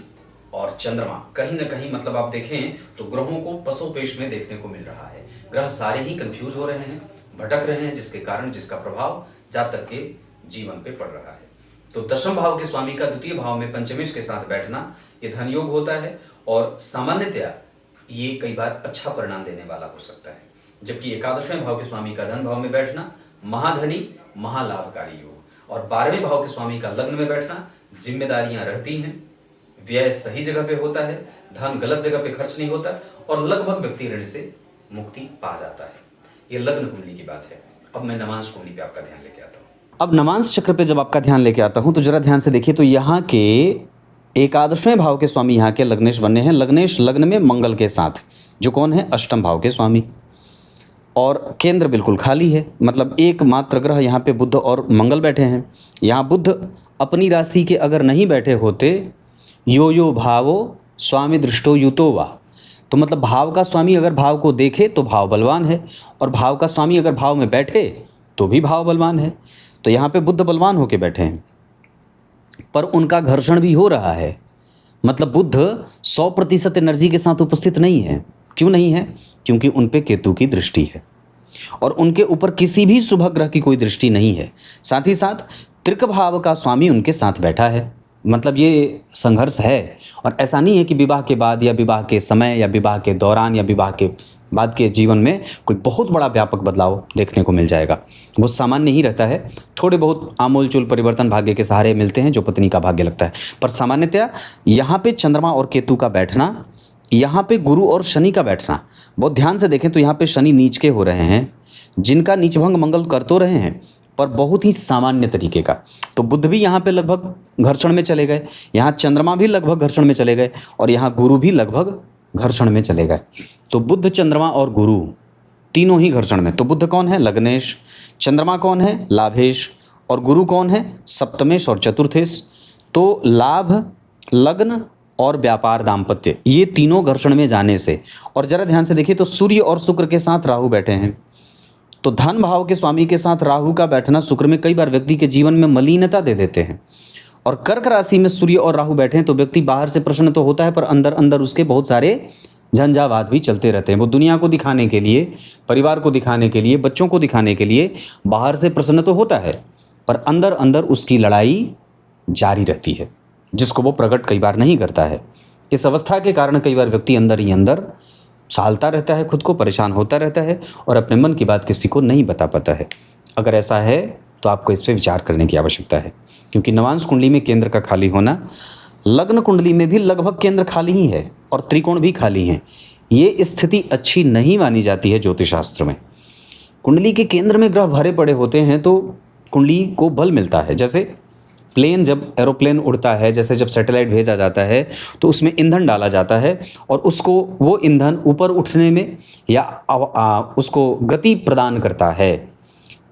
और चंद्रमा कहीं ना कहीं मतलब आप देखें तो ग्रहों को पसोपेश में देखने को मिल रहा है। ग्रह सारे ही कंफ्यूज हो रहे हैं, भटक रहे हैं, जिसके कारण जिसका प्रभाव जातक के जीवन पे पड़ रहा है। तो दशम भाव के स्वामी का द्वितीय भाव में पंचमेश के साथ बैठना ये धन योग होता है और सामान्यतया ये कई बार अच्छा परिणाम देने वाला हो सकता है। जबकि एकादशवें भाव के स्वामी का धन भाव में बैठना महाधनी महालाभकारी योग और 12वें भाव के स्वामी का लग्न में बैठना जिम्मेदारियां रहती हैं, व्यय सही जगह पे होता है, धन गलत जगह पे खर्च नहीं होता और लगभग व्यक्ति ऋण से मुक्ति पा जाता है। ये लग्न कुंडली की बात है। अब मैं नवांश कुंडली पे आपका ध्यान लेके आता हूँ। अब नवांश चक्र पे जब आपका ध्यान लेके आता हूँ तो जरा ध्यान से देखिए, तो यहाँ के एकादशवें भाव के स्वामी यहाँ के लग्नेश बने हैं। लग्नेश लग्न में मंगल के साथ, जो कौन है, अष्टम भाव के स्वामी। और केंद्र बिल्कुल खाली है, मतलब एकमात्र ग्रह यहाँ पे बुध और मंगल बैठे हैं। यहाँ बुध अपनी राशि के अगर नहीं बैठे होते, यो यो भावो स्वामी दृष्टो युतो वा, तो मतलब भाव का स्वामी अगर भाव को देखे तो भाव बलवान है, और भाव का स्वामी अगर भाव में बैठे तो भी भाव बलवान है। तो यहाँ पे बुध बलवान होके बैठे हैं, पर उनका घर्षण भी हो रहा है। मतलब बुध 100% एनर्जी के साथ उपस्थित नहीं है। क्यों नहीं है? क्योंकि उन पे केतु की दृष्टि है और उनके ऊपर किसी भी शुभ ग्रह की कोई दृष्टि नहीं है। साथ ही साथ त्रिक भाव का स्वामी उनके साथ बैठा है। मतलब ये संघर्ष है, और ऐसा नहीं है कि विवाह के बाद या विवाह के समय या विवाह के दौरान या विवाह के बाद के जीवन में कोई बहुत बड़ा व्यापक बदलाव देखने को मिल जाएगा। वो सामान्य ही रहता है। थोड़े बहुत आमूल चूल परिवर्तन भाग्य के सहारे मिलते हैं, जो पत्नी का भाग्य लगता है। पर सामान्यतया यहाँ पे चंद्रमा और केतु का बैठना, यहाँ पे गुरु और शनि का बैठना, बहुत ध्यान से देखें तो यहाँ पे शनि नीच के हो रहे हैं, जिनका नीचभंग मंगल कर तो रहे हैं पर बहुत ही सामान्य तरीके का। तो बुध भी यहाँ पे लगभग घर्षण में चले गए, यहाँ चंद्रमा भी लगभग घर्षण में चले गए, और यहाँ गुरु भी लगभग घर्षण में चले गए। तो बुध, चंद्रमा और गुरु तीनों ही घर्षण में। तो बुध कौन है? लग्नेश। चंद्रमा कौन है? लाभेश। और गुरु कौन है? सप्तमेश और चतुर्थेश। तो लाभ, लग्न और व्यापार, दाम्पत्य, ये तीनों घर्षण में जाने से। और जरा ध्यान से देखिए तो सूर्य और शुक्र के साथ राहु बैठे हैं। तो धन भाव के स्वामी के साथ राहु का बैठना शुक्र में कई बार व्यक्ति के जीवन में मलिनता दे देते हैं। और कर्क राशि में सूर्य और राहु बैठे हैं तो व्यक्ति बाहर से प्रसन्न तो होता है, पर अंदर अंदर उसके बहुत सारे झंझावात भी चलते रहते हैं। वो दुनिया को दिखाने के लिए, परिवार को दिखाने के लिए, बच्चों को दिखाने के लिए बाहर से प्रसन्न तो होता है, पर अंदर अंदर उसकी लड़ाई जारी रहती है, जिसको वो प्रकट कई बार नहीं करता है। इस अवस्था के कारण कई बार व्यक्ति अंदर ही अंदर सालता रहता है, खुद को परेशान होता रहता है और अपने मन की बात किसी को नहीं बता पाता है। अगर ऐसा है तो आपको इस पर विचार करने की आवश्यकता है, क्योंकि नवांश कुंडली में केंद्र का खाली होना, लग्न कुंडली में भी लगभग केंद्र खाली ही है और त्रिकोण भी खाली हैं। ये स्थिति अच्छी नहीं मानी जाती है ज्योतिष शास्त्र में। कुंडली के केंद्र में ग्रह भरे पड़े होते हैं तो कुंडली को बल मिलता है। जैसे प्लेन, जब एरोप्लेन उड़ता है, जैसे जब सैटेलाइट भेजा जाता है तो उसमें ईंधन डाला जाता है और उसको वो ईंधन ऊपर उठने में या उसको गति प्रदान करता है।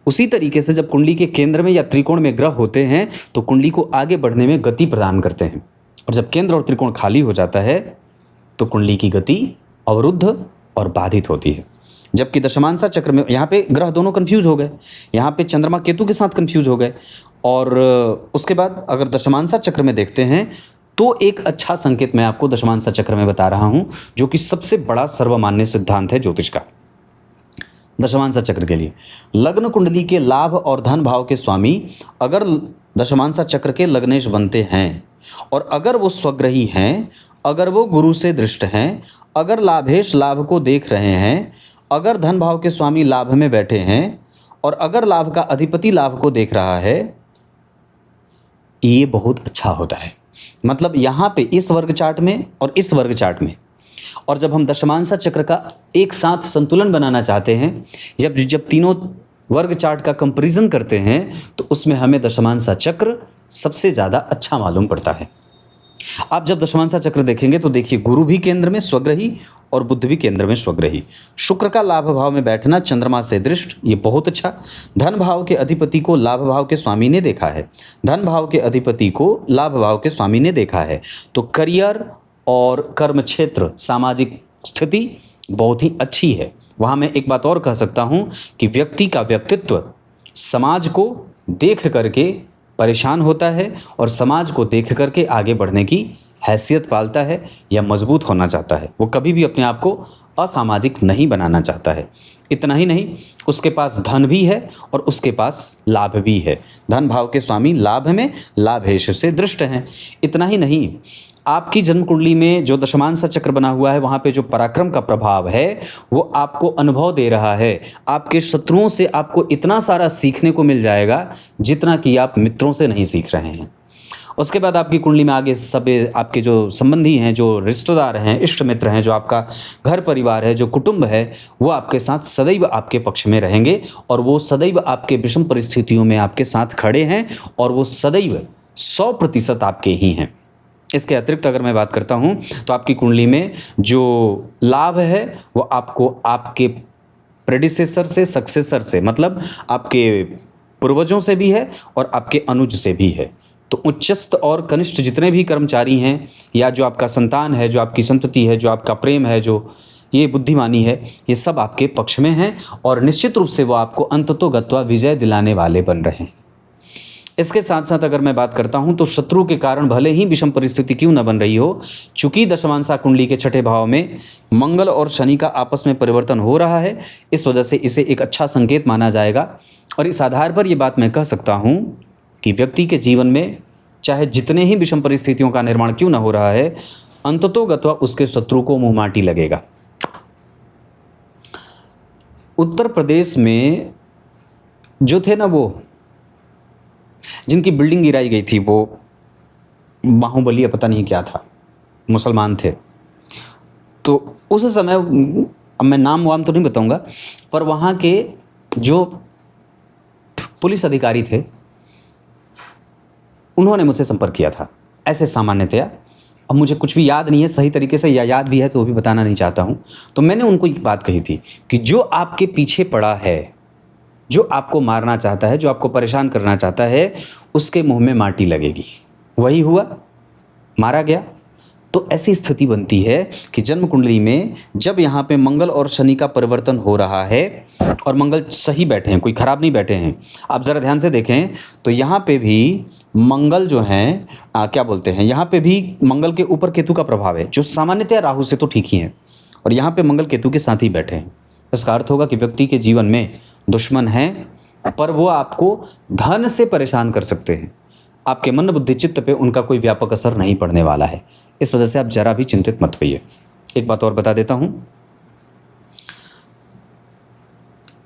उसी तरीके से जब कुंडली के केंद्र में या त्रिकोण में ग्रह होते हैं तो कुंडली को आगे बढ़ने में गति प्रदान करते हैं, और जब केंद्र और त्रिकोण खाली हो जाता है तो कुंडली की गति अवरुद्ध और बाधित होती है। जबकि दशमांसा चक्र में यहाँ पे ग्रह दोनों कंफ्यूज हो गए, यहाँ पे चंद्रमा केतु के साथ कंफ्यूज हो गए, और उसके बाद अगर दशमांसा चक्र में देखते हैं तो एक अच्छा संकेत मैं आपको दशमांसा चक्र में बता रहा हूँ, जो कि सबसे बड़ा सर्वमान्य सिद्धांत है ज्योतिष का। दशमांसा चक्र के लिए लग्न कुंडली के लाभ और धन भाव के स्वामी अगर दशमांसा चक्र के लग्नेश बनते हैं, और अगर वो स्वग्रही हैं, अगर वो गुरु से दृष्ट हैं, अगर लाभेश लाभ को देख रहे हैं, अगर धन भाव के स्वामी लाभ में बैठे हैं, और अगर लाभ का अधिपति लाभ को देख रहा है, ये बहुत अच्छा होता है। मतलब यहाँ पे इस वर्ग चार्ट में और इस वर्ग चार्ट में, और जब हम दशमांसा चक्र का एक साथ संतुलन बनाना चाहते हैं, जब तीनों वर्ग चार्ट का कंपैरिजन करते हैं तो उसमें हमें दशमांसा चक्र सबसे ज़्यादा अच्छा मालूम पड़ता है। आप जब दशमांसा चक्र देखेंगे तो देखिए गुरु भी केंद्र में स्वग्रही और बुध भी केंद्र में स्वग्रही, शुक्र का लाभ भाव में बैठना चंद्रमा से दृष्ट, ये बहुत अच्छा। धन भाव के अधिपति को लाभ भाव के स्वामी ने देखा है, धन भाव के अधिपति को लाभ भाव के स्वामी ने देखा है, तो करियर और कर्म क्षेत्र, सामाजिक स्थिति बहुत ही अच्छी है। वहाँ मैं एक बात और कह सकता हूँ कि व्यक्ति का व्यक्तित्व समाज को देख करके परेशान होता है और समाज को देख करके आगे बढ़ने की हैसियत पालता है या मजबूत होना चाहता है। वो कभी भी अपने आप को असामाजिक नहीं बनाना चाहता है। इतना ही नहीं, उसके पास धन भी है और उसके पास लाभ भी है। धन भाव के स्वामी लाभ में लाभेश से दृष्ट हैं। इतना ही नहीं, आपकी जन्म कुंडली में जो दशमांसा चक्र बना हुआ है वहाँ पे जो पराक्रम का प्रभाव है वो आपको अनुभव दे रहा है। आपके शत्रुओं से आपको इतना सारा सीखने को मिल जाएगा जितना कि आप मित्रों से नहीं सीख रहे हैं। उसके बाद आपकी कुंडली में आगे सब आपके जो संबंधी हैं, जो रिश्तेदार हैं, इष्ट मित्र हैं, जो आपका घर परिवार है, जो कुटुंब है, वो आपके साथ सदैव आपके पक्ष में रहेंगे और वो सदैव आपके विषम परिस्थितियों में आपके साथ खड़े हैं और वो सदैव 100% आपके ही हैं। इसके अतिरिक्त अगर मैं बात करता हूँ तो आपकी कुंडली में जो लाभ है वो आपको आपके प्रेडिसेसर से, सक्सेसर से, मतलब आपके पूर्वजों से भी है और आपके अनुज से भी है। तो उच्चस्थ और कनिष्ठ जितने भी कर्मचारी हैं या जो आपका संतान है, जो आपकी संतति है, जो आपका प्रेम है, जो ये बुद्धिमानी है, ये सब आपके पक्ष में हैं और निश्चित रूप से वो आपको अंततोगत्वा विजय दिलाने वाले बन रहे हैं। इसके साथ साथ अगर मैं बात करता हूं तो शत्रु के कारण भले ही विषम परिस्थिति क्यों न बन रही हो, चूंकि दशमांशा कुंडली के छठे भाव में मंगल और शनि का आपस में परिवर्तन हो रहा है, इस वजह से इसे एक अच्छा संकेत माना जाएगा। और इस आधार पर यह बात मैं कह सकता हूं कि व्यक्ति के जीवन में चाहे जितने ही विषम परिस्थितियों का निर्माण क्यों न हो रहा है, अंततोगत्वा उसके शत्रु को मुंह माटी लगेगा। उत्तर प्रदेश में जो थे ना, वो जिनकी बिल्डिंग गिराई गई थी, वो बाहुबली पता नहीं क्या था, मुसलमान थे। तो उस समय, अब मैं नाम वाम तो नहीं बताऊंगा, पर वहाँ के जो पुलिस अधिकारी थे उन्होंने मुझसे संपर्क किया था ऐसे सामान्यतया। अब मुझे कुछ भी याद नहीं है सही तरीके से, या याद भी है तो वो भी बताना नहीं चाहता हूँ। तो मैंने उनको एक बात कही थी कि जो आपके पीछे पड़ा है, जो आपको मारना चाहता है, जो आपको परेशान करना चाहता है, उसके मुंह में माटी लगेगी। वही हुआ, मारा गया। तो ऐसी स्थिति बनती है कि जन्म कुंडली में जब यहाँ पे मंगल और शनि का परिवर्तन हो रहा है और मंगल सही बैठे हैं, कोई खराब नहीं बैठे हैं, आप ज़रा ध्यान से देखें तो यहाँ पे भी मंगल जो हैं क्या बोलते हैं, यहाँ पे भी मंगल के ऊपर केतु का प्रभाव है, जो सामान्यतः राहु से तो ठीक ही है, और यहाँ पे मंगल केतु के साथ ही बैठे हैं। इसका अर्थ होगा कि व्यक्ति के जीवन में दुश्मन हैं, पर वो आपको धन से परेशान कर सकते हैं। आपके मन बुद्धि चित्त पे उनका कोई व्यापक असर नहीं पड़ने वाला है। इस वजह से आप जरा भी चिंतित मत होइए। एक बात और बता देता हूं,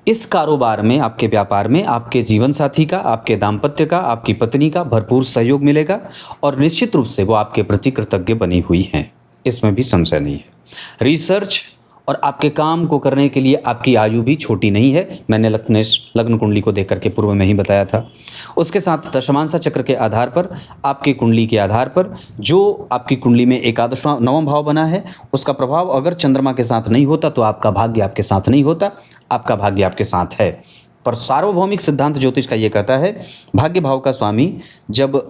इस कारोबार में, आपके व्यापार में, आपके जीवन साथी का, आपके दाम्पत्य का, आपकी पत्नी का भरपूर सहयोग मिलेगा और निश्चित रूप से वो आपके प्रति कृतज्ञ बनी हुई हैं, इसमें भी संशय नहीं है। रिसर्च और आपके काम को करने के लिए आपकी आयु भी छोटी नहीं है, मैंने लग्न कुंडली को देख करके पूर्व में ही बताया था। उसके साथ दशमांशा चक्र के आधार पर, आपकी कुंडली के आधार पर, जो आपकी कुंडली में एकादश नवम भाव बना है, उसका प्रभाव अगर चंद्रमा के साथ नहीं होता तो आपका भाग्य आपके साथ नहीं होता, आपका भाग्य आपके साथ है। पर सार्वभौमिक सिद्धांत ज्योतिष का ये कहता है, भाग्य भाव का स्वामी जब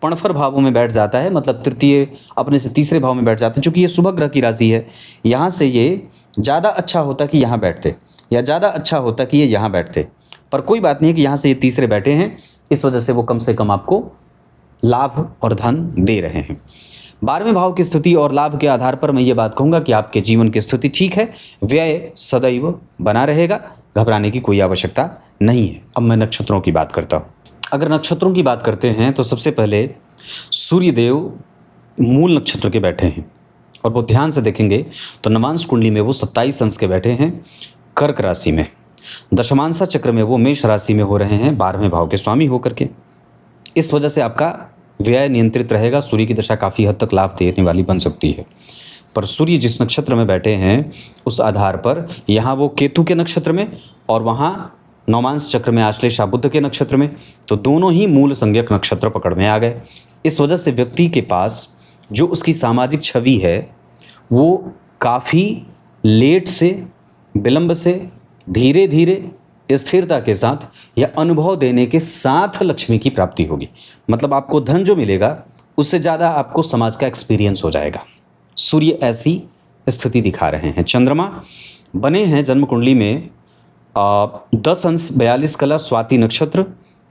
पणफर भावों में बैठ जाता है, मतलब तृतीय अपने से तीसरे भाव में बैठ जाता है, चूंकि ये शुभ ग्रह की राशि है, यहाँ से ये ज़्यादा अच्छा होता कि यहाँ बैठते, या ज़्यादा अच्छा होता कि ये यहाँ बैठते, पर कोई बात नहीं है कि यहाँ से ये तीसरे बैठे हैं, इस वजह से वो कम से कम आपको लाभ और धन दे रहे हैं। 12वें भाव की स्थिति और लाभ के आधार पर मैं ये बात कहूँगा कि आपके जीवन की स्थिति ठीक है, व्यय सदैव बना रहेगा, घबराने की कोई आवश्यकता नहीं है। अब मैं नक्षत्रों की बात करता हूँ। अगर नक्षत्रों की बात करते हैं तो सबसे पहले सूर्यदेव मूल नक्षत्र के बैठे हैं, और वो ध्यान से देखेंगे तो नवांश कुंडली में वो 27 अंश के बैठे हैं कर्क राशि में, दशमांशा चक्र में वो मेष राशि में हो रहे हैं 12वें भाव के स्वामी होकर के। इस वजह से आपका व्यय नियंत्रित रहेगा। सूर्य की दशा काफ़ी हद तक लाभ देने वाली बन सकती है, पर सूर्य जिस नक्षत्र में बैठे हैं उस आधार पर यहाँ वो केतु के नक्षत्र में और वहाँ नौमांश चक्र में आश्लेषा बुध के नक्षत्र में, तो दोनों ही मूल संज्ञक नक्षत्र पकड़ में आ गए। इस वजह से व्यक्ति के पास जो उसकी सामाजिक छवि है वो काफ़ी लेट से, विलंब से, धीरे धीरे, स्थिरता के साथ या अनुभव देने के साथ लक्ष्मी की प्राप्ति होगी। मतलब आपको धन जो मिलेगा उससे ज़्यादा आपको समाज का एक्सपीरियंस हो जाएगा। सूर्य ऐसी स्थिति दिखा रहे हैं। चंद्रमा बने हैं जन्म कुंडली में 10 अंश 42 कला स्वाति नक्षत्र,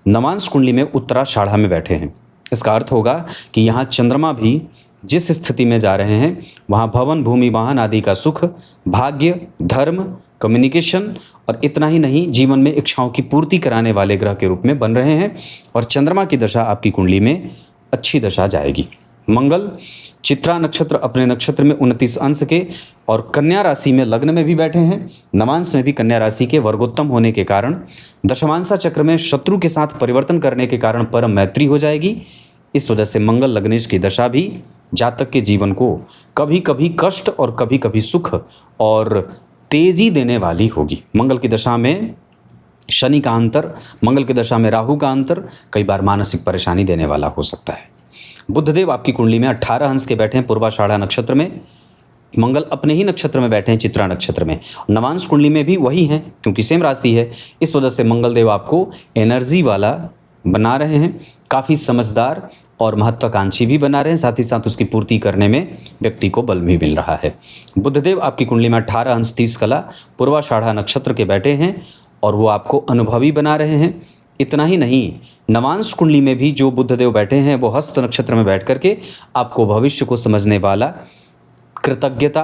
नवांश कुंडली में उत्तराषाढ़ा में बैठे हैं। इसका अर्थ होगा कि यहाँ चंद्रमा भी जिस स्थिति में जा रहे हैं वहाँ भवन, भूमि, वाहन आदि का सुख, भाग्य, धर्म, कम्युनिकेशन और इतना ही नहीं, जीवन में इच्छाओं की पूर्ति कराने वाले ग्रह के रूप में बन रहे हैं। और चंद्रमा की दशा आपकी कुंडली में अच्छी दशा जाएगी। मंगल चित्रा नक्षत्र अपने नक्षत्र में 29 अंश के और कन्या राशि में लग्न में भी बैठे हैं। नवांश में भी कन्या राशि के वर्गोत्तम होने के कारण दशमांशा चक्र में शत्रु के साथ परिवर्तन करने के कारण परम मैत्री हो जाएगी। इस वजह से मंगल लग्नेश की दशा भी जातक के जीवन को कभी कभी कष्ट और कभी कभी सुख और तेजी देने वाली होगी। मंगल की दशा में शनि का अंतर, मंगल की दशा में राहु का अंतर कई बार मानसिक परेशानी देने वाला हो सकता है। बुधदेव आपकी कुंडली में 18 अंश के बैठे हैं पूर्वाषाढ़ा नक्षत्र में, मंगल अपने ही नक्षत्र में बैठे हैं चित्रा नक्षत्र में, नवांश कुंडली में भी वही हैं क्योंकि सेम राशि है। इस वजह से मंगल देव आपको एनर्जी वाला बना रहे हैं, काफ़ी समझदार और महत्वाकांक्षी भी बना रहे हैं, साथ ही साथ उसकी पूर्ति करने में व्यक्ति को बल भी मिल रहा है। बुधदेव आपकी कुंडली में 18 अंश 30 कला पूर्वाषाढ़ा नक्षत्र के बैठे हैं और वो आपको अनुभवी बना रहे हैं। इतना ही नहीं, नवांश कुंडली में भी जो बुधदेव बैठे हैं वो हस्त नक्षत्र में बैठ करके आपको भविष्य को समझने वाला, कृतज्ञता,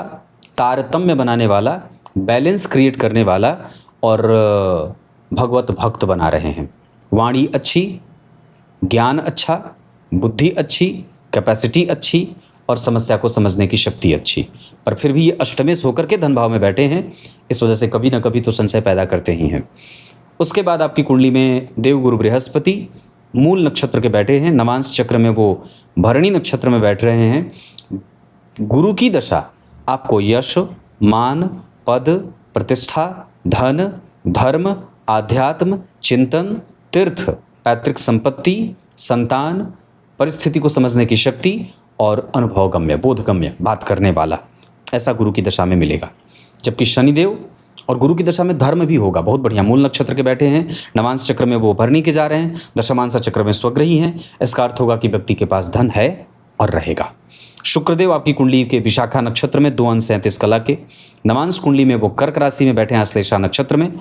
तारतम्य बनाने वाला, बैलेंस क्रिएट करने वाला और भगवत भक्त बना रहे हैं। वाणी अच्छी, ज्ञान अच्छा, बुद्धि अच्छी, कैपेसिटी अच्छी और समस्या को समझने की शक्ति अच्छी, पर फिर भी ये अष्टमेश होकर के धन भाव में बैठे हैं, इस वजह से कभी ना कभी तो संशय पैदा करते ही हैं। उसके बाद आपकी कुंडली में देवगुरु बृहस्पति मूल नक्षत्र के बैठे हैं, नवांश चक्र में वो भरणी नक्षत्र में बैठ रहे हैं। गुरु की दशा आपको यश, मान, पद, प्रतिष्ठा, धन, धर्म, आध्यात्म, चिंतन, तीर्थ, पैतृक संपत्ति, संतान, परिस्थिति को समझने की शक्ति और अनुभवगम्य, बोधगम्य बात करने वाला, ऐसा गुरु की दशा में मिलेगा। जबकि शनिदेव और गुरु की दशा में धर्म भी होगा, बहुत बढ़िया। मूल नक्षत्र के बैठे हैं, नवांश चक्र में वो भरणी के जा रहे हैं, दशमांश चक्र में स्वग्रही हैं। इसका अर्थ होगा कि व्यक्ति के पास धन है और रहेगा। शुक्रदेव आपकी कुंडली के विशाखा नक्षत्र में 2 अंश 37 कला के, नवांश कुंडली में वो कर्क राशि में बैठे हैं आश्लेषा नक्षत्र में।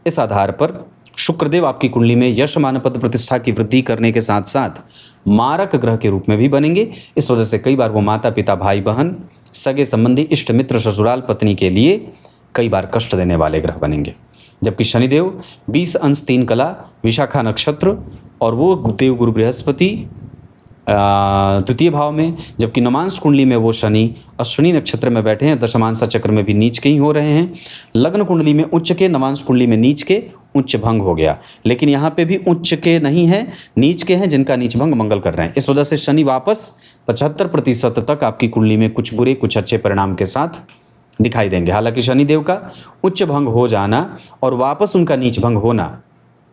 इस आधार पर शुक्रदेव आपकी कुंडली में यश, मान, पद, प्रतिष्ठा की वृद्धि करने के साथ साथ मारक ग्रह के रूप में भी बनेंगे। इस वजह से कई बार वो माता पिता, भाई बहन, सगे संबंधी, इष्ट मित्र, ससुराल पत्नी के लिए कई बार कष्ट देने वाले ग्रह बनेंगे। जबकि शनिदेव 20 अंश 3 कला विशाखा नक्षत्र और वो देव गुरु बृहस्पति द्वितीय भाव में, जबकि नवांश कुंडली में वो शनि अश्विनी नक्षत्र में बैठे हैं, दशमांश चक्र में भी नीच के ही हो रहे हैं। लग्न कुंडली में उच्च के, नवांश कुंडली में नीच के, उच्च भंग हो गया, लेकिन यहाँ पे भी उच्च के नहीं है, नीच के हैं, जिनका नीच भंग मंगल कर रहे हैं। इस वजह से शनि वापस 75% तक आपकी कुंडली में कुछ बुरे कुछ अच्छे परिणाम के साथ दिखाई देंगे। हालांकि शनिदेव का उच्च भंग हो जाना और वापस उनका नीच भंग होना,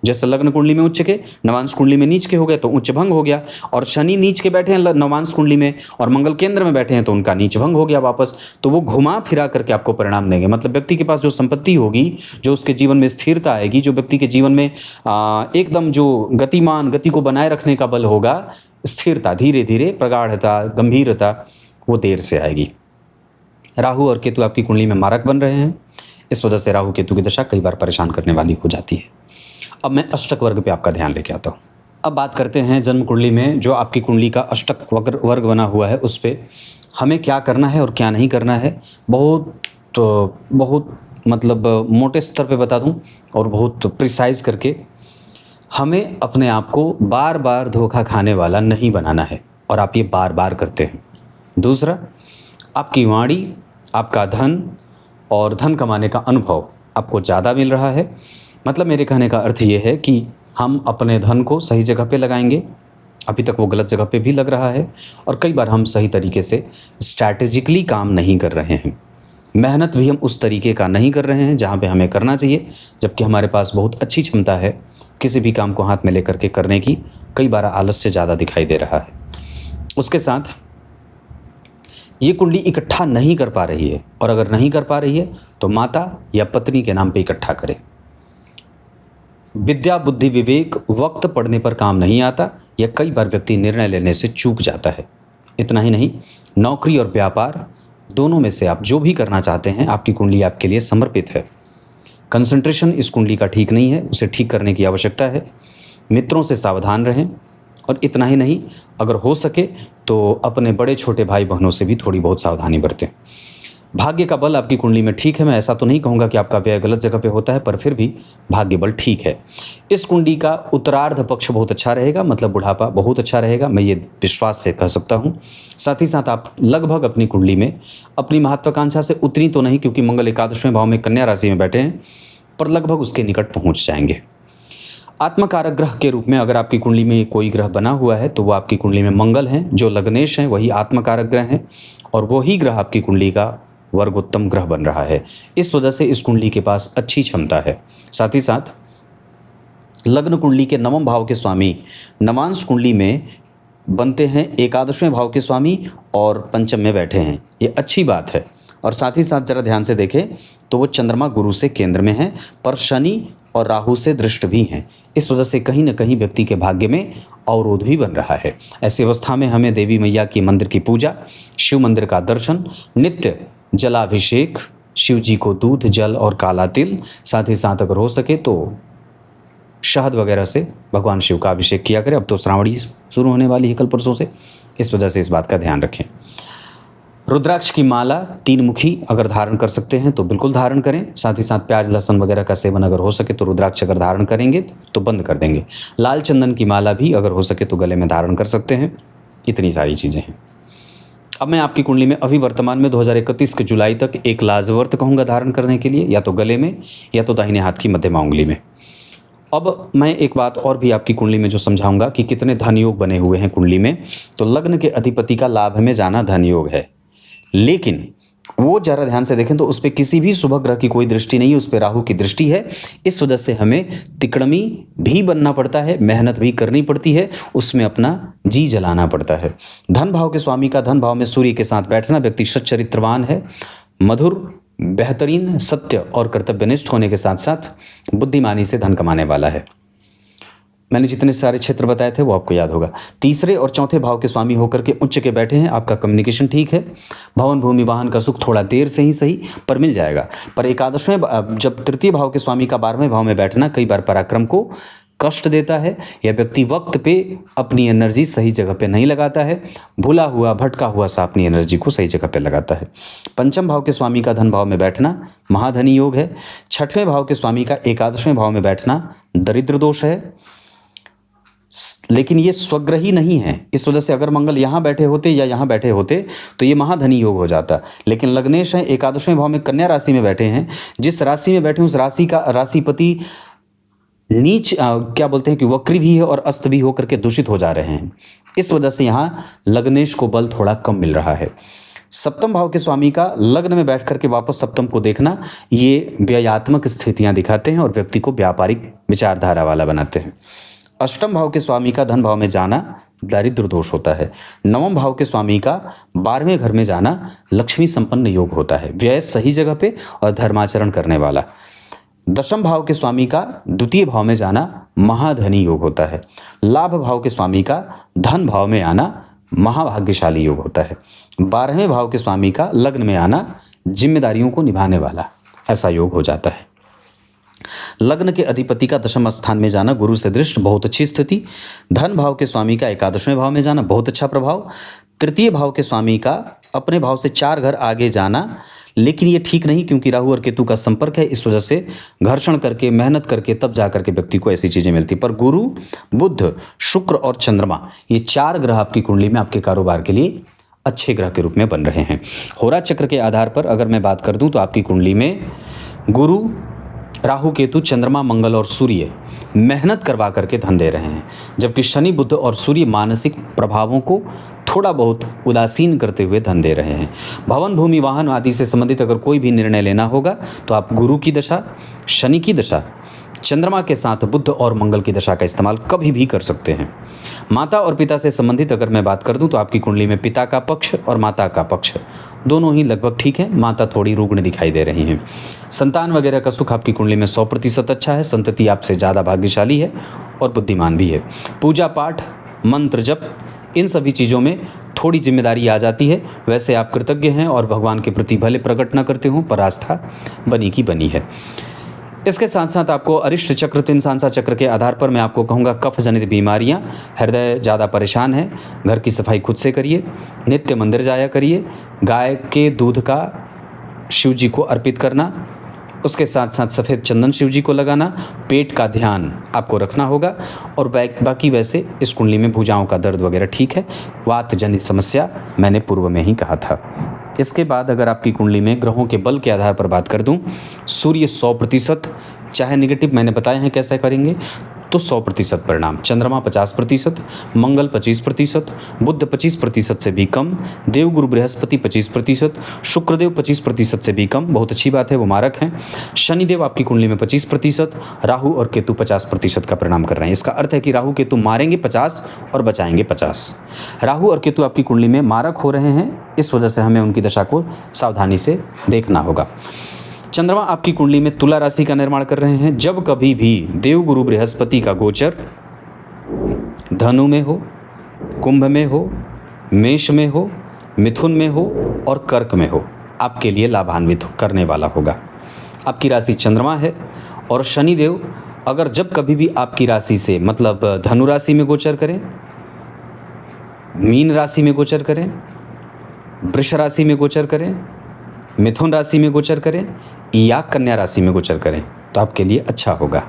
जैसे लग्न कुंडली में उच्च के, नवांश कुंडली में नीच के हो गए तो उच्च भंग हो गया, और शनि नीच के बैठे हैं नवांश कुंडली में और मंगल केंद्र में बैठे हैं तो उनका नीच भंग हो गया वापस। तो वो घुमा फिरा करके आपको परिणाम देंगे। मतलब व्यक्ति के पास जो संपत्ति होगी, जो उसके जीवन में स्थिरता आएगी, जो व्यक्ति के जीवन में एकदम जो गतिमान, गति को बनाए रखने का बल होगा, स्थिरता, धीरे धीरे प्रगाढ़ता, गंभीरता, वो देर से आएगी। राहु और केतु आपकी कुंडली में मारक बन रहे हैं, इस वजह से राहु केतु की दशा कई बार परेशान करने वाली हो जाती है। अब मैं अष्टक वर्ग पे आपका ध्यान लेके आता हूँ। अब बात करते हैं जन्म कुंडली में जो आपकी कुंडली का अष्टक वर्ग बना हुआ है, उस पर हमें क्या करना है और क्या नहीं करना है। बहुत मतलब मोटे स्तर पे बता दूं और बहुत प्रिसाइज करके, हमें अपने आप को बार बार धोखा खाने वाला नहीं बनाना है और आप ये बार बार करते हैं। दूसरा, आपकी वाणी, आपका धन और धन कमाने का अनुभव आपको ज़्यादा मिल रहा है। मतलब मेरे कहने का अर्थ ये है कि हम अपने धन को सही जगह पे लगाएंगे। अभी तक वो गलत जगह पे भी लग रहा है और कई बार हम सही तरीके से स्ट्रैटेजिकली काम नहीं कर रहे हैं। मेहनत भी हम उस तरीके का नहीं कर रहे हैं जहाँ पे हमें करना चाहिए, जबकि हमारे पास बहुत अच्छी क्षमता है किसी भी काम को हाथ में लेकर के करने की। कई बार आलस्य ज़्यादा दिखाई दे रहा है। उसके साथ ये कुंडली इकट्ठा नहीं कर पा रही है, और अगर नहीं कर पा रही है तो माता या पत्नी के नाम पे इकट्ठा करें। विद्या, बुद्धि, विवेक वक्त पड़ने पर काम नहीं आता, या कई बार व्यक्ति निर्णय लेने से चूक जाता है। इतना ही नहीं, नौकरी और व्यापार दोनों में से आप जो भी करना चाहते हैं, आपकी कुंडली आपके लिए समर्पित है। कंसंट्रेशन इस कुंडली का ठीक नहीं है, उसे ठीक करने की आवश्यकता है। मित्रों से सावधान रहें, और इतना ही नहीं, अगर हो सके तो अपने बड़े छोटे भाई बहनों से भी थोड़ी बहुत सावधानी बरतें। भाग्य का बल आपकी कुंडली में ठीक है। मैं ऐसा तो नहीं कहूँगा कि आपका व्यय गलत जगह पे होता है, पर फिर भी भाग्य बल ठीक है। इस कुंडली का उत्तरार्ध पक्ष बहुत अच्छा रहेगा, मतलब बुढ़ापा बहुत अच्छा रहेगा, मैं ये विश्वास से कह सकता हूँ। साथ ही साथ आप लगभग अपनी कुंडली में अपनी महत्वाकांक्षा से उतनी तो नहीं, क्योंकि मंगल 11वें भाव में कन्या राशि में बैठे हैं, पर लगभग उसके निकट पहुँच जाएंगे। आत्मकारक ग्रह के रूप में अगर आपकी कुंडली में कोई ग्रह बना हुआ है तो वो आपकी कुंडली में मंगल हैं, जो लग्नेश हैं, वही आत्मकारक ग्रह हैं और वही ग्रह आपकी कुंडली का वर्गोत्तम ग्रह बन रहा है। इस वजह से इस कुंडली के पास अच्छी क्षमता है। साथ ही साथ लग्न कुंडली के नवम भाव के स्वामी नवांश कुंडली में बनते हैं, एकादशवें भाव के स्वामी और पंचम में बैठे हैं, ये अच्छी बात है। और साथ ही साथ जरा ध्यान से देखें तो वो चंद्रमा गुरु से केंद्र में है, पर शनि और राहु से दृष्ट भी हैं। इस वजह से कहीं न कहीं व्यक्ति के भाग्य में अवरोध भी बन रहा है। ऐसी अवस्था में हमें देवी मैया की मंदिर की पूजा, शिव मंदिर का दर्शन, नित्य जलाभिषेक, शिव जी को दूध, जल और काला तिल, साथ ही साथ अगर हो सके तो शहद वगैरह से भगवान शिव का अभिषेक किया करें। अब तो श्रावणी शुरू होने वाली है कल परसों से, इस वजह से इस बात का ध्यान रखें। रुद्राक्ष की माला 3 मुखी अगर धारण कर सकते हैं तो बिल्कुल धारण करें। साथ ही साथ प्याज लहसुन वगैरह का सेवन अगर हो सके तो रुद्राक्ष अगर धारण करेंगे तो बंद कर देंगे। लाल चंदन की माला भी अगर हो सके तो गले में धारण कर सकते हैं। इतनी सारी चीज़ें हैं। अब मैं आपकी कुंडली में अभी वर्तमान में 2031 के जुलाई तक एक लाजवर्त कहूँगा धारण करने के लिए, या तो गले में या तो दाहिने हाथ की मध्यमा उंगली में। अब मैं एक बात और भी आपकी कुंडली में जो समझाऊंगा कि कितने धन योग बने हुए हैं कुंडली में। तो लग्न के अधिपति का लाभ में जाना धन योग है, लेकिन वो जरा ध्यान से देखें तो उस पर किसी भी शुभ ग्रह की कोई दृष्टि नहीं है, उस पर राहु की दृष्टि है। इस वजह से हमें तिकड़मी भी बनना पड़ता है, मेहनत भी करनी पड़ती है, उसमें अपना जी जलाना पड़ता है। धन भाव के स्वामी का धन भाव में सूर्य के साथ बैठना, व्यक्ति सच्चरित्रवान है, मधुर, बेहतरीन, सत्य और कर्तव्यनिष्ठ होने के साथ साथ बुद्धिमानी से धन कमाने वाला है। मैंने जितने सारे क्षेत्र बताए थे वो आपको याद होगा। तीसरे और चौथे भाव के स्वामी होकर के उच्च के बैठे हैं, आपका कम्युनिकेशन ठीक है। भवन भूमि वाहन का सुख थोड़ा देर से ही सही पर मिल जाएगा। पर एकादशवें जब तृतीय भाव के स्वामी का 12वें भाव में बैठना कई बार पराक्रम को कष्ट देता है, या व्यक्ति वक्त पे अपनी एनर्जी सही जगह पे नहीं लगाता है, भूला हुआ भटका हुआ सा अपनी एनर्जी को सही जगह पे लगाता है। पंचम भाव के स्वामी का धन भाव में बैठना महाधनी योग है। छठवें भाव के स्वामी का एकादशवें भाव में बैठना दरिद्र दोष है, लेकिन ये स्वग्रही नहीं है। इस वजह से अगर मंगल यहाँ बैठे होते या यहाँ बैठे होते तो ये महाधनी योग हो जाता। लेकिन लग्नेश है, एकादशवें भाव में कन्या राशि में बैठे हैं, जिस राशि में बैठे उस राशि का राशिपति नीच क्या बोलते हैं कि वक्री भी है और अस्त भी होकर के दूषित हो जा रहे हैं। इस वजह से यहाँ लग्नेश को बल थोड़ा कम मिल रहा है। सप्तम भाव के स्वामी का लग्न में बैठ करके वापस सप्तम को देखना, ये व्ययात्मक स्थितियाँ दिखाते हैं और व्यक्ति को व्यापारिक विचारधारा वाला बनाते हैं। अष्टम भाव के स्वामी का धन भाव में जाना दारिद्र दोष होता है। नवम भाव के स्वामी का 12वें घर में जाना लक्ष्मी संपन्न योग होता है, व्यय सही जगह पे और धर्माचरण करने वाला। दशम भाव के स्वामी का द्वितीय भाव में जाना महाधनी योग होता है। लाभ भाव के स्वामी का धन भाव में आना महाभाग्यशाली योग होता है। 12वें भाव के स्वामी का लग्न में आना जिम्मेदारियों को निभाने वाला ऐसा योग हो जाता है। लग्न के अधिपति का दशम स्थान में जाना गुरु से दृष्ट बहुत अच्छी स्थिति। धन भाव के स्वामी का एकादशवें भाव में जाना बहुत अच्छा प्रभाव। तृतीय भाव के स्वामी का अपने भाव से 4 घर आगे जाना, लेकिन ये ठीक नहीं क्योंकि राहु और केतु का संपर्क है। इस वजह से घर्षण करके मेहनत करके तब जा करके व्यक्ति को ऐसी चीज़ें मिलती। पर गुरु, बुध, शुक्र और चंद्रमा ये 4 ग्रह आपकी कुंडली में आपके कारोबार के लिए अच्छे ग्रह के रूप में बन रहे हैं। होरा चक्र के आधार पर अगर मैं बात कर दूं तो आपकी कुंडली में गुरु, राहु, केतु, चंद्रमा, मंगल और सूर्य मेहनत करवा करके धन दे रहे हैं, जबकि शनि, बुध और सूर्य मानसिक प्रभावों को थोड़ा बहुत उदासीन करते हुए धन दे रहे हैं। भवन भूमि वाहन आदि से संबंधित अगर कोई भी निर्णय लेना होगा तो आप गुरु की दशा, शनि की दशा, चंद्रमा के साथ बुध और मंगल की दशा का इस्तेमाल कभी भी कर सकते हैं। माता और पिता से संबंधित अगर मैं बात कर दूं तो आपकी कुंडली में पिता का पक्ष और माता का पक्ष दोनों ही लगभग ठीक है, माता थोड़ी रुग्ण दिखाई दे रही हैं। संतान वगैरह का सुख आपकी कुंडली में 100% अच्छा है। संतति आपसे ज़्यादा भाग्यशाली है और बुद्धिमान भी है। पूजा पाठ, मंत्र जप, इन सभी चीज़ों में थोड़ी जिम्मेदारी आ जाती है। वैसे आप कृतज्ञ हैं और भगवान के प्रति भले प्रकट न करते हों पर आस्था बनी की बनी है। इसके साथ साथ आपको अरिष्ट चक्र, तीन सांसा चक्र के आधार पर मैं आपको कहूँगा कफ जनित बीमारियाँ, हृदय ज़्यादा परेशान है, घर की सफाई खुद से करिए, नित्य मंदिर जाया करिए, गाय के दूध का शिव जी को अर्पित करना, उसके साथ साथ सफ़ेद चंदन शिव जी को लगाना, पेट का ध्यान आपको रखना होगा। और बाकी वैसे इस कुंडली में भुजाओं का दर्द वगैरह ठीक है। वात जनित समस्या मैंने पूर्व में ही कहा था। इसके बाद अगर आपकी कुंडली में ग्रहों के बल के आधार पर बात कर दूं, सूर्य 100% चाहे नेगेटिव मैंने बताया है कैसे करेंगे, तो 100% परिणाम। चंद्रमा 50%, मंगल 25%, बुध 25% से भी कम, देवगुरु बृहस्पति 25%, शुक्रदेव 25% से भी कम, बहुत अच्छी बात है, वो मारक हैं। शनिदेव आपकी कुंडली में 25%, राहु और केतु 50% का परिणाम कर रहे हैं। इसका अर्थ है कि राहु केतु मारेंगे 50 और बचाएंगे 50। राहु और केतु आपकी कुंडली में मारक हो रहे हैं, इस वजह से हमें उनकी दशा को सावधानी से देखना होगा। चंद्रमा आपकी कुंडली में तुला राशि का निर्माण कर रहे हैं। जब कभी भी देवगुरु बृहस्पति का गोचर धनु में हो, कुंभ में हो, मेष में हो, मिथुन में हो और कर्क में हो, आपके लिए लाभान्वित करने वाला होगा। आपकी राशि चंद्रमा है और शनिदेव अगर जब कभी भी आपकी राशि से मतलब धनु राशि में गोचर करें, मीन राशि में गोचर करें, वृष राशि में गोचर करें, मिथुन राशि में गोचर करें या कन्या राशि में गोचर करें तो आपके लिए अच्छा होगा।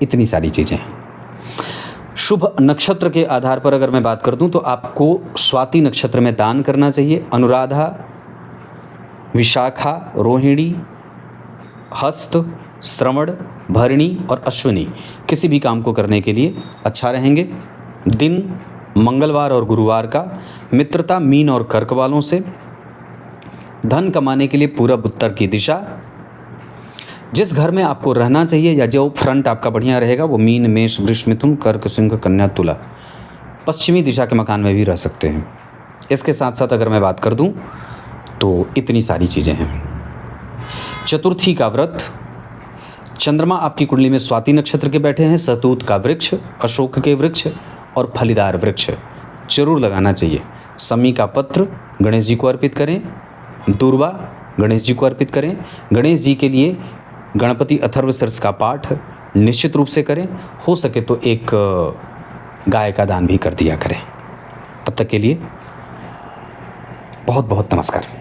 इतनी सारी चीज़ें हैं। शुभ नक्षत्र के आधार पर अगर मैं बात कर दूं तो आपको स्वाति नक्षत्र में दान करना चाहिए। अनुराधा, विशाखा, रोहिणी, हस्त, श्रवण, भरणी और अश्विनी किसी भी काम को करने के लिए अच्छा रहेंगे। दिन मंगलवार और गुरुवार का। मित्रता मीन और कर्क वालों से। धन कमाने के लिए पूरब उत्तर की दिशा। जिस घर में आपको रहना चाहिए या जो फ्रंट आपका बढ़िया रहेगा वो मीन, मेष, वृष, मिथुन, कर्क, सिंह, कन्या, तुला, पश्चिमी दिशा के मकान में भी रह सकते हैं। इसके साथ साथ अगर मैं बात कर दूं तो इतनी सारी चीज़ें हैं। चतुर्थी का व्रत। चंद्रमा आपकी कुंडली में स्वाति नक्षत्र के बैठे हैं। सहतूत का वृक्ष, अशोक के वृक्ष और फलीदार वृक्ष जरूर लगाना चाहिए। समी का पत्र गणेश जी को अर्पित करें। दूर्वा गणेश जी को अर्पित करें। गणेश जी के लिए गणपति अथर्वशीर्ष का पाठ निश्चित रूप से करें। हो सके तो एक गाय का दान भी कर दिया करें। तब तक के लिए बहुत बहुत नमस्कार।